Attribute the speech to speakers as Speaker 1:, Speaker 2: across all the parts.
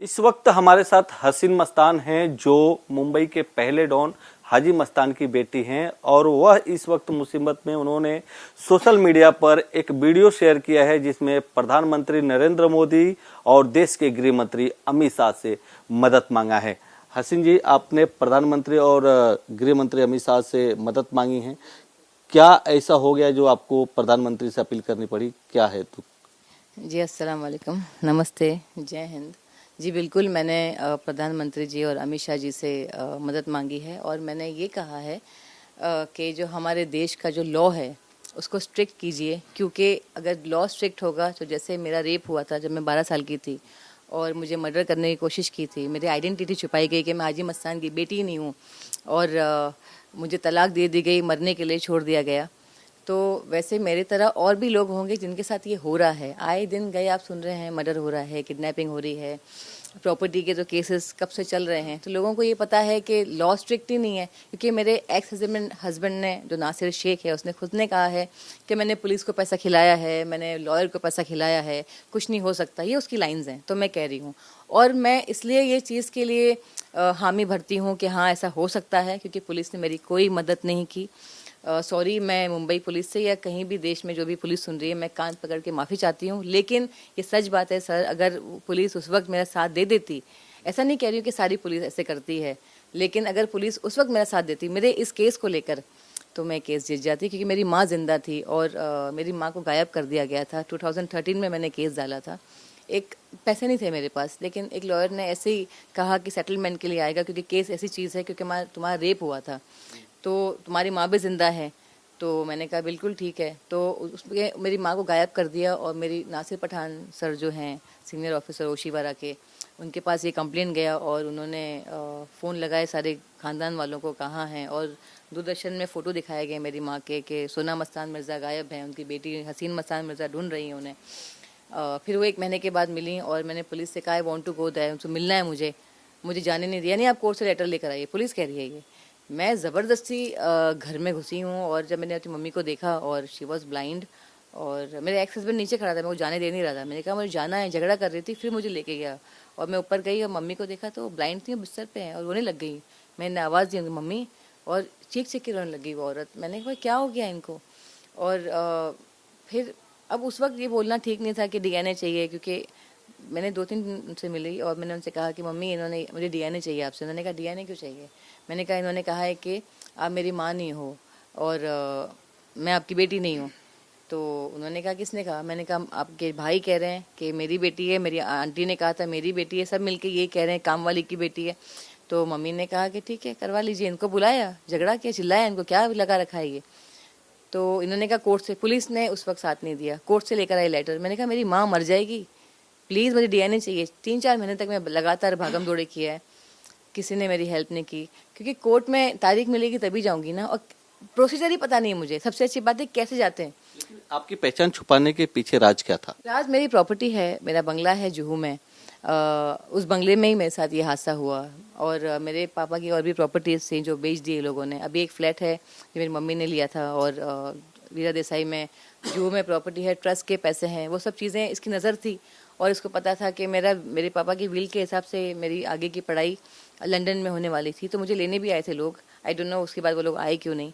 Speaker 1: इस वक्त हमारे साथ हसीन मस्तान हैं जो मुंबई के पहले डॉन हाजी मस्तान की बेटी हैं और वह इस वक्त मुसीबत में उन्होंने सोशल मीडिया पर एक वीडियो शेयर किया है जिसमें प्रधानमंत्री नरेंद्र मोदी और देश के गृह मंत्री अमित शाह से मदद मांगा है। हसीन जी, आपने प्रधानमंत्री और गृह मंत्री अमित शाह से मदद मांगी है, क्या ऐसा हो गया जो आपको प्रधानमंत्री से अपील करनी पड़ी, क्या है? तो
Speaker 2: जी अस्सलाम वालेकुम, नमस्ते, जय हिंद। जी बिल्कुल, मैंने प्रधानमंत्री जी और अमित शाह जी से मदद मांगी है और मैंने ये कहा है कि जो हमारे देश का जो लॉ है उसको स्ट्रिक्ट कीजिए, क्योंकि अगर लॉ स्ट्रिक्ट होगा तो जैसे मेरा रेप हुआ था जब मैं 12 साल की थी और मुझे मर्डर करने की कोशिश की थी, मेरी आइडेंटिटी छुपाई गई कि मैं हाजी मस्तान की बेटी ही नहीं हूँ और मुझे तलाक दे दी गई, मरने के लिए छोड़ दिया गया। तो वैसे मेरे तरह और भी लोग होंगे जिनके साथ ये हो रहा है। आए दिन गए आप सुन रहे हैं, मर्डर हो रहा है, किडनैपिंग हो रही है, प्रॉपर्टी के तो केसेस कब से चल रहे हैं। तो लोगों को ये पता है कि लॉ स्ट्रिक्ट ही नहीं है, क्योंकि मेरे एक्स हस्बैंड ने, जो नासिर शेख है, उसने खुद ने कहा है कि मैंने पुलिस को पैसा खिलाया है, मैंने लॉयर को पैसा खिलाया है, कुछ नहीं हो सकता। ये उसकी लाइन्स हैं। तो मैं कह रही हूँ और मैं इसलिए ये चीज़ के लिए हामी भरती हूँ कि हाँ ऐसा हो सकता है, क्योंकि पुलिस ने मेरी कोई मदद नहीं की। सॉरी, मैं मुंबई पुलिस से या कहीं भी देश में जो भी पुलिस सुन रही है, मैं कान पकड़ के माफ़ी चाहती हूँ। लेकिन ये सच बात है सर, अगर पुलिस उस वक्त मेरा साथ दे देती, ऐसा नहीं कह रही हूँ कि सारी पुलिस ऐसे करती है, लेकिन अगर पुलिस उस वक्त मेरा साथ देती मेरे इस केस को लेकर, तो मैं केस जीत जाती, क्योंकि मेरी माँ जिंदा थी और मेरी माँ को गायब कर दिया गया था। 2013 में मैंने केस डाला था। एक पैसे नहीं थे मेरे पास, लेकिन एक लॉयर ने ऐसे ही कहा कि सेटलमेंट के लिए आएगा, क्योंकि केस ऐसी चीज़ है, क्योंकि तुम्हारा रेप हुआ था तो तुम्हारी माँ भी ज़िंदा है। तो मैंने कहा बिल्कुल ठीक है। तो उसमें मेरी माँ को गायब कर दिया और मेरी नासिर पठान सर जो हैं सीनियर ऑफिसर ओशीवारा के, उनके पास ये कंप्लेन गया और उन्होंने फ़ोन लगाए सारे ख़ानदान वालों को कहाँ हैं, और दूरदर्शन में फ़ोटो दिखाए गए मेरी माँ के कि सोना मस्तान मिर्ज़ा गायब हैं, उनकी बेटी हसीन मस्तान मिर्ज़ा ढूंढ रही हैं उन्हें। फिर वो 1 महीने के बाद मिली और मैंने पुलिस से कहा I want to go there, उनसे मिलना है मुझे जाने नहीं दिया। नहीं, आप कोर्ट से लेटर लेकर आइए, पुलिस कह रही है ये। मैं ज़बरदस्ती घर में घुसी हूँ और जब मैंने अपनी मम्मी को देखा और शी वॉज ब्लाइंड, और मेरे एक्स हस्बैंड नीचे खड़ा था, मैं वो जाने दे नहीं रहा था। मैंने कहा मुझे जाना है, झगड़ा कर रही थी, फिर मुझे लेके गया और मैं ऊपर गई और मम्मी को देखा तो ब्लाइंड थी, बिस्तर पे हैं और रोने लग गई। मैंने आवाज़ दी उनकी मम्मी, और चीख चीख के रोने लगी वो औरत। मैंने कहा क्या हो गया इनको? और फिर अब उस वक्त ये बोलना ठीक नहीं था कि डीएनए चाहिए, क्योंकि मैंने 2-3 उनसे मिली और मैंने उनसे कहा कि मम्मी इन्होंने मुझे डीएनए चाहिए आपसे। उन्होंने कहा डीएनए क्यों चाहिए? मैंने कहा इन्होंने कहा है कि आप मेरी माँ नहीं हो और मैं आपकी बेटी नहीं हूँ। तो उन्होंने कहा किसने कहा? मैंने कहा आपके भाई कह रहे हैं कि मेरी बेटी है, मेरी आंटी ने कहा था मेरी बेटी है, सब मिलके ये कह रहे हैं काम वाली की बेटी है। तो मम्मी ने कहा कि ठीक है करवा लीजिए। इनको बुलाया, झगड़ा किया, चिल्लाया, इनको क्या लगा रखा है ये? तो इन्होंने कहा कोर्ट से, पुलिस ने उस वक्त साथ नहीं दिया, कोर्ट से लेकर आई लेटर। मैंने कहा मेरी माँ मर जाएगी, प्लीज़ मुझे डीएनए चाहिए। 3-4 महीने तक मैं लगातार भागम दौड़े किया है, किसी ने मेरी हेल्प नहीं की, क्योंकि कोर्ट में तारीख मिलेगी तभी जाऊंगी ना, और प्रोसीजर ही पता नहीं है मुझे। सबसे अच्छी बात है कैसे जाते हैं।
Speaker 1: आपकी पहचान छुपाने के पीछे राज क्या था?
Speaker 2: राज मेरी प्रॉपर्टी है, मेरा बंगला है जुहू में। उस बंगले में ही मेरे साथ ये हादसा हुआ, और मेरे पापा की और भी प्रॉपर्टीज थी जो बेच दिए लोगों ने। अभी एक फ्लैट है जो मेरी मम्मी ने लिया था, और वीरा देसाई में जुहू में प्रॉपर्टी है, ट्रस्ट के पैसे हैं, वो सब चीज़ें इसकी नज़र थी। और इसको पता था कि मेरे पापा की विल के हिसाब से मेरी आगे की पढ़ाई लंदन में होने वाली थी, तो मुझे लेने भी आए थे लोग। आई डोंट नो उसके बाद वो लोग आए क्यों नहीं।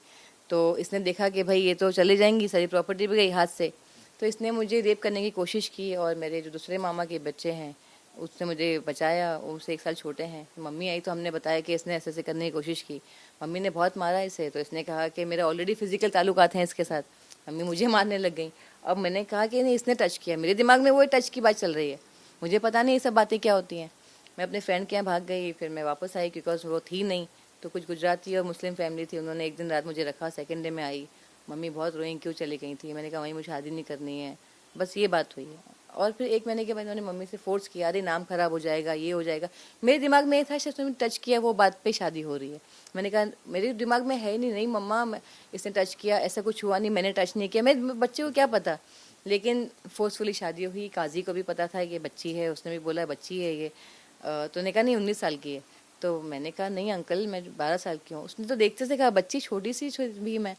Speaker 2: तो इसने देखा कि भाई ये तो चले जाएंगी, सारी प्रॉपर्टी भी गई हाथ से, तो इसने मुझे रेप करने की कोशिश की। और मेरे जो दूसरे मामा के बच्चे हैं उसने मुझे बचाया, उनसे 1 साल छोटे हैं। मम्मी आई तो हमने बताया कि इसने ऐसे ऐसे करने की कोशिश की। मम्मी ने बहुत मारा इसे, तो इसने कहा कि मेरा ऑलरेडी फिजिकल ताल्लुकात हैं इसके साथ। मम्मी मुझे मारने लग गई। अब मैंने कहा कि नहीं, इसने टच किया, मेरे दिमाग में वो टच की बात चल रही है, मुझे पता नहीं ये सब बातें क्या होती हैं। मैं अपने फ्रेंड के यहाँ भाग गई, फिर मैं वापस आई, बिकॉज वो थी नहीं। तो कुछ गुजराती और मुस्लिम फैमिली थी, उन्होंने एक दिन रात मुझे रखा, सेकेंड डे में आई। मम्मी बहुत रोई, क्यों चली गई थी? मैंने कहा वहीं मुझे शादी नहीं करनी है, बस ये बात हुई है। और फिर 1 महीने के बाद उन्होंने मम्मी से फोर्स किया, अरे नाम खराब हो जाएगा, ये हो जाएगा। मेरे दिमाग में ये था शायद उसने टच किया, वो बात पे शादी हो रही है। मैंने कहा मेरे दिमाग में है नहीं मम्मा, इसने टच किया, ऐसा कुछ हुआ नहीं, मैंने टच नहीं किया, मेरे बच्चे को क्या पता। लेकिन फोर्सफुली शादी हुई। काजी को भी पता था कि बच्ची है, उसने भी बोला बच्ची है ये। तो उन्होंने कहा नहीं 19 साल की है। तो मैंने कहा नहीं अंकल, मैं 12 साल की हूँ। उसने तो देखते से कहा बच्ची छोटी सी भी मैं।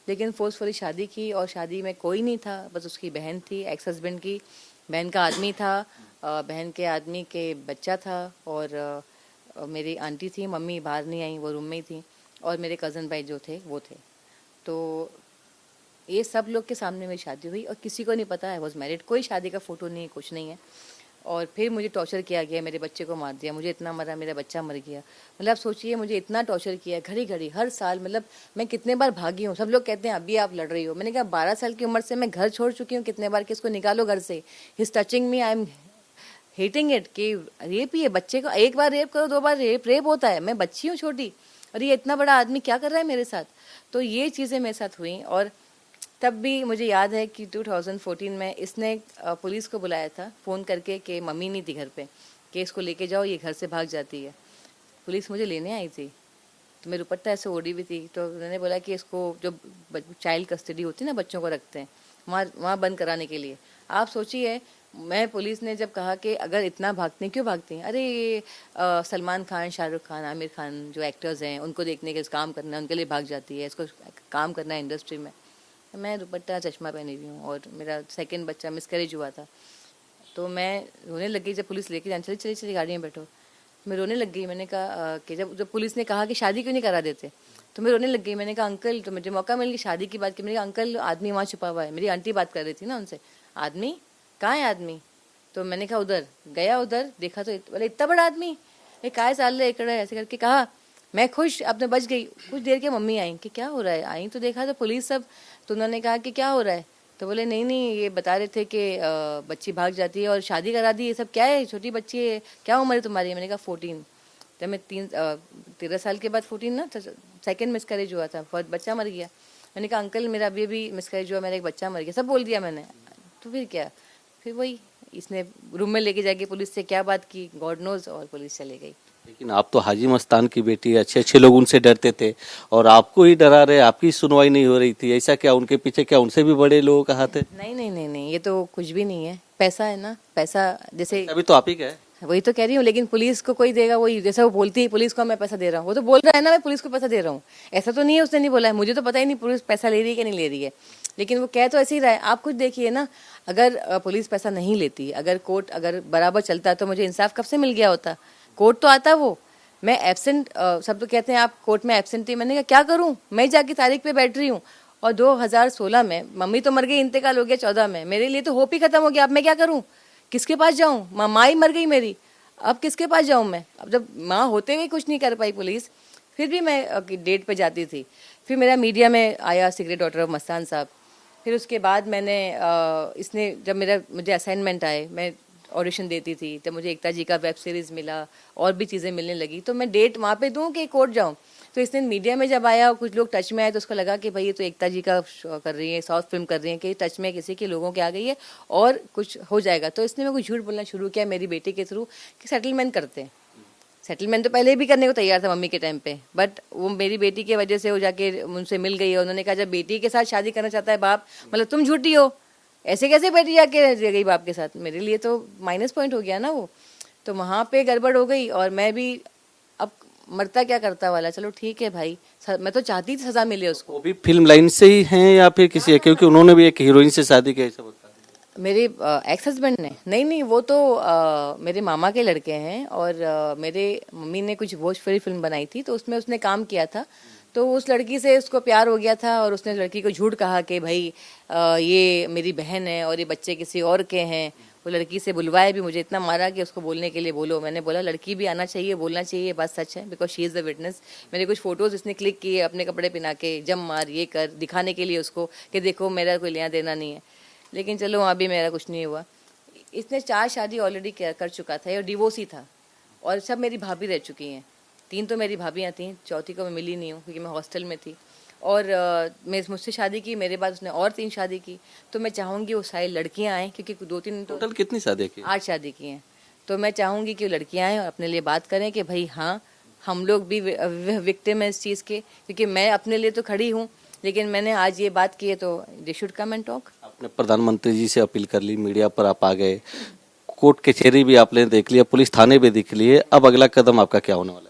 Speaker 2: लेकिन फोर्सफुली शादी की, और शादी में कोई नहीं था, बस उसकी बहन थी, एक्स हस्बैंड की बहन का आदमी था, बहन के आदमी के बच्चा था और मेरी आंटी थी, मम्मी बाहर नहीं आई, वो रूम में ही थी, और मेरे कज़न भाई जो थे वो थे। तो ये सब लोग के सामने मेरी शादी हुई और किसी को नहीं पता आई वॉज मैरिड, कोई शादी का फ़ोटो नहीं है, कुछ नहीं है। और फिर मुझे टॉर्चर किया गया, मेरे बच्चे को मार दिया, मुझे इतना मरा, मेरा बच्चा मर गया। मतलब आप सोचिए, मुझे इतना टॉर्चर किया घड़ी घड़ी हर साल। मतलब मैं कितने बार भागी हूँ। सब लोग कहते हैं अभी आप लड़ रही हो, मैंने कहा 12 साल की उम्र से मैं घर छोड़ चुकी हूँ कितने बार कि इसको निकालो घर से। He is touching me, I am hating it कि रेप ही है बच्चे को, एक बार रेप करो, 2 बार रेप होता है। मैं बच्ची हूँ छोटी, और ये इतना बड़ा आदमी क्या कर रहा है मेरे साथ। तो ये चीज़ें मेरे साथ हुई। और तब भी मुझे याद है कि 2014 में इसने पुलिस को बुलाया था फ़ोन करके कि मम्मी नहीं थी घर पे, कि इसको लेके जाओ, ये घर से भाग जाती है। पुलिस मुझे लेने आई थी, तो मेरी दुपट्टा ऐसे ओढ़ी हुई थी, तो उन्होंने बोला कि इसको जो चाइल्ड कस्टडी होती है ना, बच्चों को रखते हैं वहाँ बंद कराने के लिए। आप सोचिए, मैं पुलिस ने जब कहा कि अगर इतना भागते हैं, क्यों भागते हैं, अरे ये सलमान खान, शाहरुख खान, आमिर खान जो एक्टर्स हैं उनको देखने के काम करना है, उनके लिए भाग जाती है, इसको काम करना है इंडस्ट्री में। मैं दुपट्टा चश्मा पहनी हुई हूँ और मेरा सेकंड बच्चा मिसकैरेज हुआ था। तो मैं रोने लग गई जब पुलिस लेके जाने, चली चली चली गाड़ी में बैठो। मैं रोने लग गई। मैंने कहा कि जब पुलिस ने कहा कि शादी क्यों नहीं करा देते, तो मैं रोने लग गई। मैंने कहा अंकल, तो मुझे मौका मिल गया शादी की बात की। मैंने कहा अंकल, आदमी वहाँ छुपा हुआ है। मेरी आंटी बात कर रही थी ना उनसे, आदमी कहाँ है आदमी। तो मैंने कहा उधर गया, उधर देखा तो बोले इतना बड़ा आदमी, ये काय साल एकड़ है, ऐसे करके कहा। मैं खुश, अब मैं बच गई। कुछ देर के मम्मी आई कि क्या हो रहा है, आई तो देखा तो पुलिस सब। तो उन्होंने कहा कि क्या हो रहा है, तो बोले नहीं नहीं, ये बता रहे थे कि बच्ची भाग जाती है और शादी करा दी, ये सब क्या है, छोटी बच्ची है, क्या उम्र है तुम्हारी। मैंने कहा 14। जब मैं 13 साल के बाद 14 ना, तो सेकेंड मिसकैरेज हुआ था, बहुत बच्चा मर गया। मैंने कहा अंकल मेरा अभी मिसकैरेज हुआ, मेरा एक बच्चा मर गया, सब बोल दिया मैंने। तो फिर क्या, फिर वही इसने रूम में लेके जाके पुलिस से क्या बात की, गॉड नोज, और पुलिस चले गई।
Speaker 1: लेकिन आप तो हाजी मस्तान की बेटी, अच्छे अच्छे लोग उनसे डरते थे और आपको ही डरा रहे, आपकी सुनवाई नहीं हो रही थी। ऐसा क्या उनके पीछे, क्या उनसे भी बड़े लोगों का हाथ है?
Speaker 2: नहीं नहीं नहीं नहीं, ये तो कुछ भी नहीं है, पैसा है ना, पैसा जैसे
Speaker 1: अभी तो आप ही का है।
Speaker 2: वही तो कह रही हूँ। लेकिन पुलिस को कोई देगा, वही जैसा वो बोलती है पुलिस को मैं पैसा दे रहा हूँ, वो तो बोल रहा है ना मैं पुलिस को पैसा दे रहा हूँ। ऐसा तो नहीं है, उसने नहीं बोला है, मुझे तो पता ही नहीं पुलिस पैसा ले रही है कि नहीं ले रही है, लेकिन वो कह तो ऐसे ही रहा है। आप खुद देखिए ना, अगर पुलिस पैसा नहीं लेती, अगर कोर्ट अगर बराबर चलता, तो मुझे इंसाफ कब से मिल गया होता। कोर्ट तो आता वो, मैं एब्सेंट, सब तो कहते हैं आप कोर्ट में एब्सेंट थी। मैंने कहा क्या करूँ, मैं जाके तारीख पे बैठ रही हूँ। और 2016 में मम्मी तो मर गई, इंतकाल हो गया 14 में, मेरे लिए तो होप ही खत्म हो गया। अब मैं क्या करूँ, किसके पास जाऊँ, माँ ही मर गई मेरी, अब किसके पास जाऊँ मैं। अब जब माँ होते हुए कुछ नहीं कर पाई पुलिस, फिर भी मैं डेट पे जाती थी। फिर मेरा मीडिया में आया सीक्रेट डॉटर ऑफ मस्तान साहब। फिर उसके बाद मैंने इसने जब मुझे असाइनमेंट आए, मैं ऑडिशन देती थी, तब मुझे एकता जी का वेब सीरीज़ मिला, और भी चीज़ें मिलने लगी, तो मैं डेट वहाँ पे दूँ कि कोर्ट जाऊँ। तो इसने मीडिया में जब आया, कुछ लोग टच में आए, तो उसको लगा कि भाई ये तो एकता जी का कर रही है, शॉर्ट फिल्म कर रही है, कि टच में किसी के लोगों के आ गई है और कुछ हो जाएगा। तो इसने मेरे को झूठ बोलना शुरू किया मेरी बेटी के थ्रू कि सेटलमेंट करते हैं। सेटलमेंट तो पहले भी करने को तैयार था मम्मी के टाइम पे, बट वो मेरी बेटी की वजह से वो जाके उनसे मिल गई और उन्होंने कहा जब बेटी के साथ शादी करना चाहता है बाप, मतलब तुम झूठी हो, ऐसे कैसे बेटी जाके गई बाप के साथ। मेरे लिए तो माइनस पॉइंट हो गया ना वो। तो वहाँ पे गड़बड़ हो गई और मैं भी अब मरता क्या करता वाला, चलो ठीक है भाई, मैं तो चाहती थी सजा मिले उसको।
Speaker 1: वो भी फिल्म लाइन से ही हैं या फिर किसी है? क्योंकि उन्होंने भी एक हीरोइन से शादी की, ऐसा बोलता है।
Speaker 2: मेरे एक्स हस्बैंड ने, नहीं नहीं, वो तो मेरे मामा के लड़के हैं। और मेरे मम्मी ने कुछ भोजपुरी फिल्म बनाई थी, तो उसमें उसने काम किया था। तो उस लड़की से उसको प्यार हो गया था और उसने लड़की को झूठ कहा कि भाई ये मेरी बहन है और ये बच्चे किसी और के हैं। वो लड़की से बुलवाए भी, मुझे इतना मारा कि उसको बोलने के लिए बोलो। मैंने बोला लड़की भी आना चाहिए, बोलना चाहिए, ये बात सच है, because she is the witness. मैंने कुछ फोटोज इसने क्लिक किए अपने कपड़े पहना के, जम मार ये कर, दिखाने के लिए उसको कि देखो मेरा कोई लेना देना नहीं है। लेकिन चलो वहाँ भी मेरा कुछ नहीं हुआ। इसने 4 शादी ऑलरेडी कर चुका था और डिवोर्स ही था, और सब मेरी भाभी रह चुकी हैं। 3 तो मेरी भाभियाँ थीं, चौथी को मैं मिली नहीं हूँ क्योंकि मैं हॉस्टल में थी। और मैं मुझसे शादी की, मेरे बाद उसने और 3 शादी की। तो मैं चाहूँगी वो सारी लड़कियाँ आएँ, क्योंकि 2-3 तो
Speaker 1: टोटल कितनी शादी की?
Speaker 2: 8 शादी की हैं। तो मैं चाहूँगी कि वो लड़कियाँ आएँ और अपने लिए बात करें कि भाई हाँ, हम लोग भी विक्टिम है इस चीज़ के, क्योंकि मैं अपने लिए तो खड़ी हूँ, लेकिन मैंने आज ये बात की है तो they should come and talk.
Speaker 1: आपने प्रधानमंत्री जी से अपील कर ली, मीडिया पर आप आ गए, कोर्ट कचहरी भी आपने देख लिया, पुलिस थाने भी देख लिए, अब अगला कदम आपका क्या होने वाला है?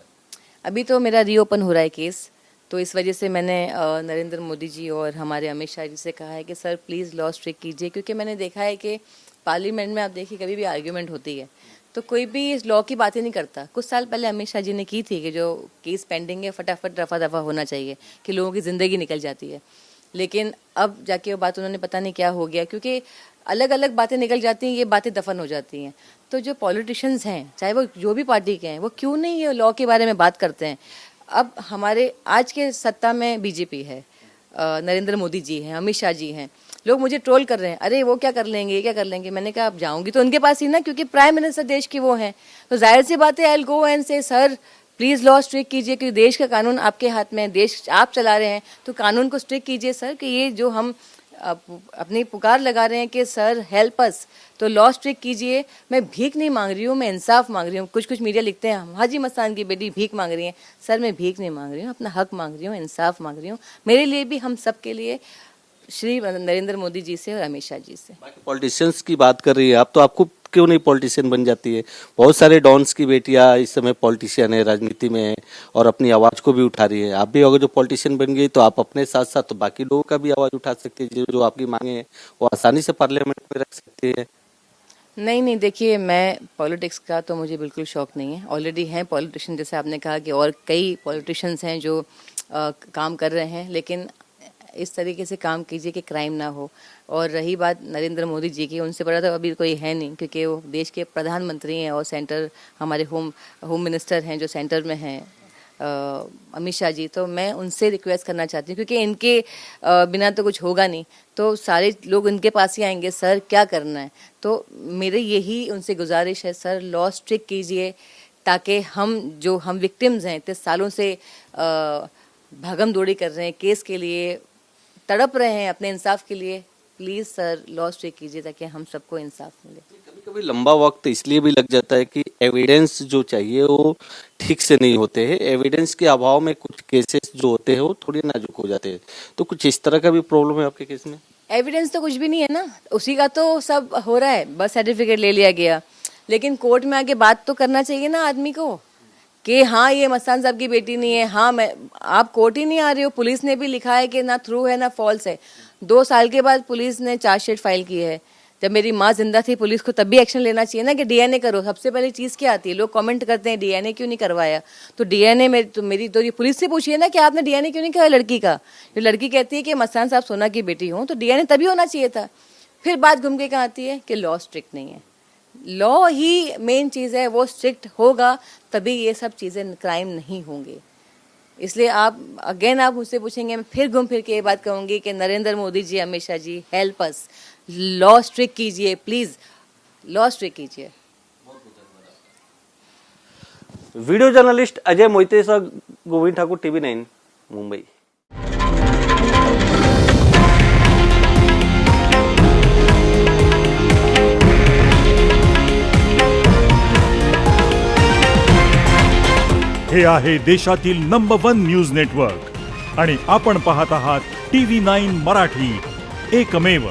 Speaker 2: अभी तो मेरा रीओपन हो रहा है केस, तो इस वजह से मैंने नरेंद्र मोदी जी और हमारे अमित शाह जी से कहा है कि सर प्लीज़ लॉ स्ट्रिक्ट कीजिए, क्योंकि मैंने देखा है कि पार्लियामेंट में आप देखिए कभी भी आर्ग्यूमेंट होती है तो कोई भी इस लॉ की बातें नहीं करता। कुछ साल पहले अमित शाह जी ने की थी कि जो केस पेंडिंग है फटाफट रफा दफा होना चाहिए कि लोगों की ज़िंदगी निकल जाती है, लेकिन अब जाके वो बात उन्होंने पता नहीं क्या हो गया, क्योंकि अलग अलग बातें निकल जाती हैं, ये बातें दफन हो जाती हैं। तो जो पॉलिटिशियंस हैं, चाहे वो जो भी पार्टी के हैं, वो क्यों नहीं ये लॉ के बारे में बात करते हैं। अब हमारे आज के सत्ता में बीजेपी है, नरेंद्र मोदी जी हैं, अमित शाह जी हैं। लोग मुझे ट्रोल कर रहे हैं, अरे वो क्या कर लेंगे, ये क्या कर लेंगे। मैंने कहा अब जाऊंगी तो उनके पास ही ना, क्योंकि प्राइम मिनिस्टर देश की वो हैं, तो जाहिर सी बात है आई विल गो एंड से सर प्लीज़ लॉ स्ट्रिक्ट कीजिए, क्योंकि देश का कानून आपके हाथ में है, देश आप चला रहे हैं, तो कानून को स्ट्रिक्ट कीजिए सर, कि ये जो हम अपनी पुकार लगा रहे हैं कि सर हेल्प अस, तो लॉ स्ट्रिक्ट कीजिए। मैं भीख नहीं मांग रही हूँ, मैं इंसाफ मांग रही हूँ। कुछ मीडिया लिखते हैं हाजी मस्तान की बेटी भीख मांग रही है। सर मैं भीख नहीं मांग रही हूँ, अपना हक मांग रही हूँ, इंसाफ मांग रही हूँ, मेरे लिए भी, हम सब के लिए, श्री नरेंद्र मोदी जी से और अमित शाह जी से।
Speaker 1: बाकी पॉलिटिशियंस की बात कर रही है आप, तो आपको क्यों नहीं पॉलिटिशियन बन जाती है? बहुत सारे डॉन्स की बेटियां इस समय पॉलिटिशियन है, राजनीति में है और अपनी आवाज को भी उठा रही है। आप भी अगर जो पॉलिटिशियन बन गई तो आप अपने साथ साथ तो बाकी लोगों का भी आवाज उठा सकती है, जो आपकी मांगे हैं वो आसानी से पार्लियामेंट में रख सकती है।
Speaker 2: नहीं देखिए, मैं पॉलिटिक्स का तो मुझे बिल्कुल शौक नहीं है। ऑलरेडी हैं पॉलिटिशियन, जैसे आपने कहा कि और कई पॉलिटिशियंस हैं जो काम कर रहे हैं, लेकिन इस तरीके से काम कीजिए कि क्राइम ना हो। और रही बात नरेंद्र मोदी जी की, उनसे बड़ा तो अभी कोई है नहीं, क्योंकि वो देश के प्रधानमंत्री हैं और सेंटर हमारे होम मिनिस्टर हैं जो सेंटर में हैं, अमित शाह जी। तो मैं उनसे रिक्वेस्ट करना चाहती हूँ, क्योंकि इनके बिना तो कुछ होगा नहीं, तो सारे लोग इनके पास ही आएंगे, सर क्या करना है। तो मेरी यही उनसे गुजारिश है, सर लॉ स्ट्रिक्ट कीजिए, ताकि हम विक्टिम्स हैं, इतने सालों से भागम दौड़ी कर रहे हैं केस के लिए, तड़प रहे हैं अपने इंसाफ के लिए, प्लीज़ सर लॉ स्ट्रिक्ट कीजिए ताकि हम सबको इंसाफ मिले।
Speaker 1: कभी कभी लंबा वक्त इसलिए भी लग जाता है कि एविडेंस जो चाहिए वो ठीक से नहीं होते हैं। एविडेंस के अभाव में कुछ केसेस जो होते हैं वो थोड़ी नाजुक हो जाते हैं। तो कुछ इस तरह का भी प्रॉब्लम है आपके केस में?
Speaker 2: एविडेंस तो कुछ भी नहीं है ना, उसी का तो सब हो रहा है, बस सर्टिफिकेट ले लिया गया। लेकिन कोर्ट में आके बात तो करना चाहिए ना आदमी को कि हाँ ये मस्तान साहब की बेटी नहीं है। हाँ आप कोर्ट ही नहीं आ रहे हो। पुलिस ने भी लिखा है कि ना ट्रू है ना फॉल्स है। 2 साल के बाद पुलिस ने चार्जशीट फाइल की है। जब मेरी माँ जिंदा थी, पुलिस को तब भी एक्शन लेना चाहिए ना कि डीएनए करो। सबसे पहले चीज़ क्या आती है, लोग कमेंट करते हैं डीएनए क्यों नहीं करवाया। तो डीएनए में तो मेरी तो ये पुलिस से पूछिए ना कि आपने डीएनए क्यों नहीं करवाया लड़की का। जो लड़की कहती है कि मस्तान साहब सोना की बेटी हूँ, तो डीएनए तभी होना चाहिए था। फिर बात घूम के कहाँ आती है कि लॉ स्ट्रिक्ट नहीं है। लॉ ही मेन चीज़ है, वो स्ट्रिक्ट होगा तभी ये सब चीज़ें क्राइम नहीं होंगे। इसलिए आप मुझसे पूछेंगे, मैं फिर घूम फिर के ये बात कहूँगी कि Narendra Modi ji, Amit Shah ji, help us, law strict कीजिए, प्लीज़ लॉ स्ट्रिक्ट कीजिए।
Speaker 1: वीडियो जर्नलिस्ट अजय मोहिते सह गोविंद ठाकुर, TV9 मुंबई।
Speaker 3: हे आहे देशातील नंबर 1 न्यूज नेटवर्क आणि आपण पाहत आहात TV9 मराठी, एकमेव।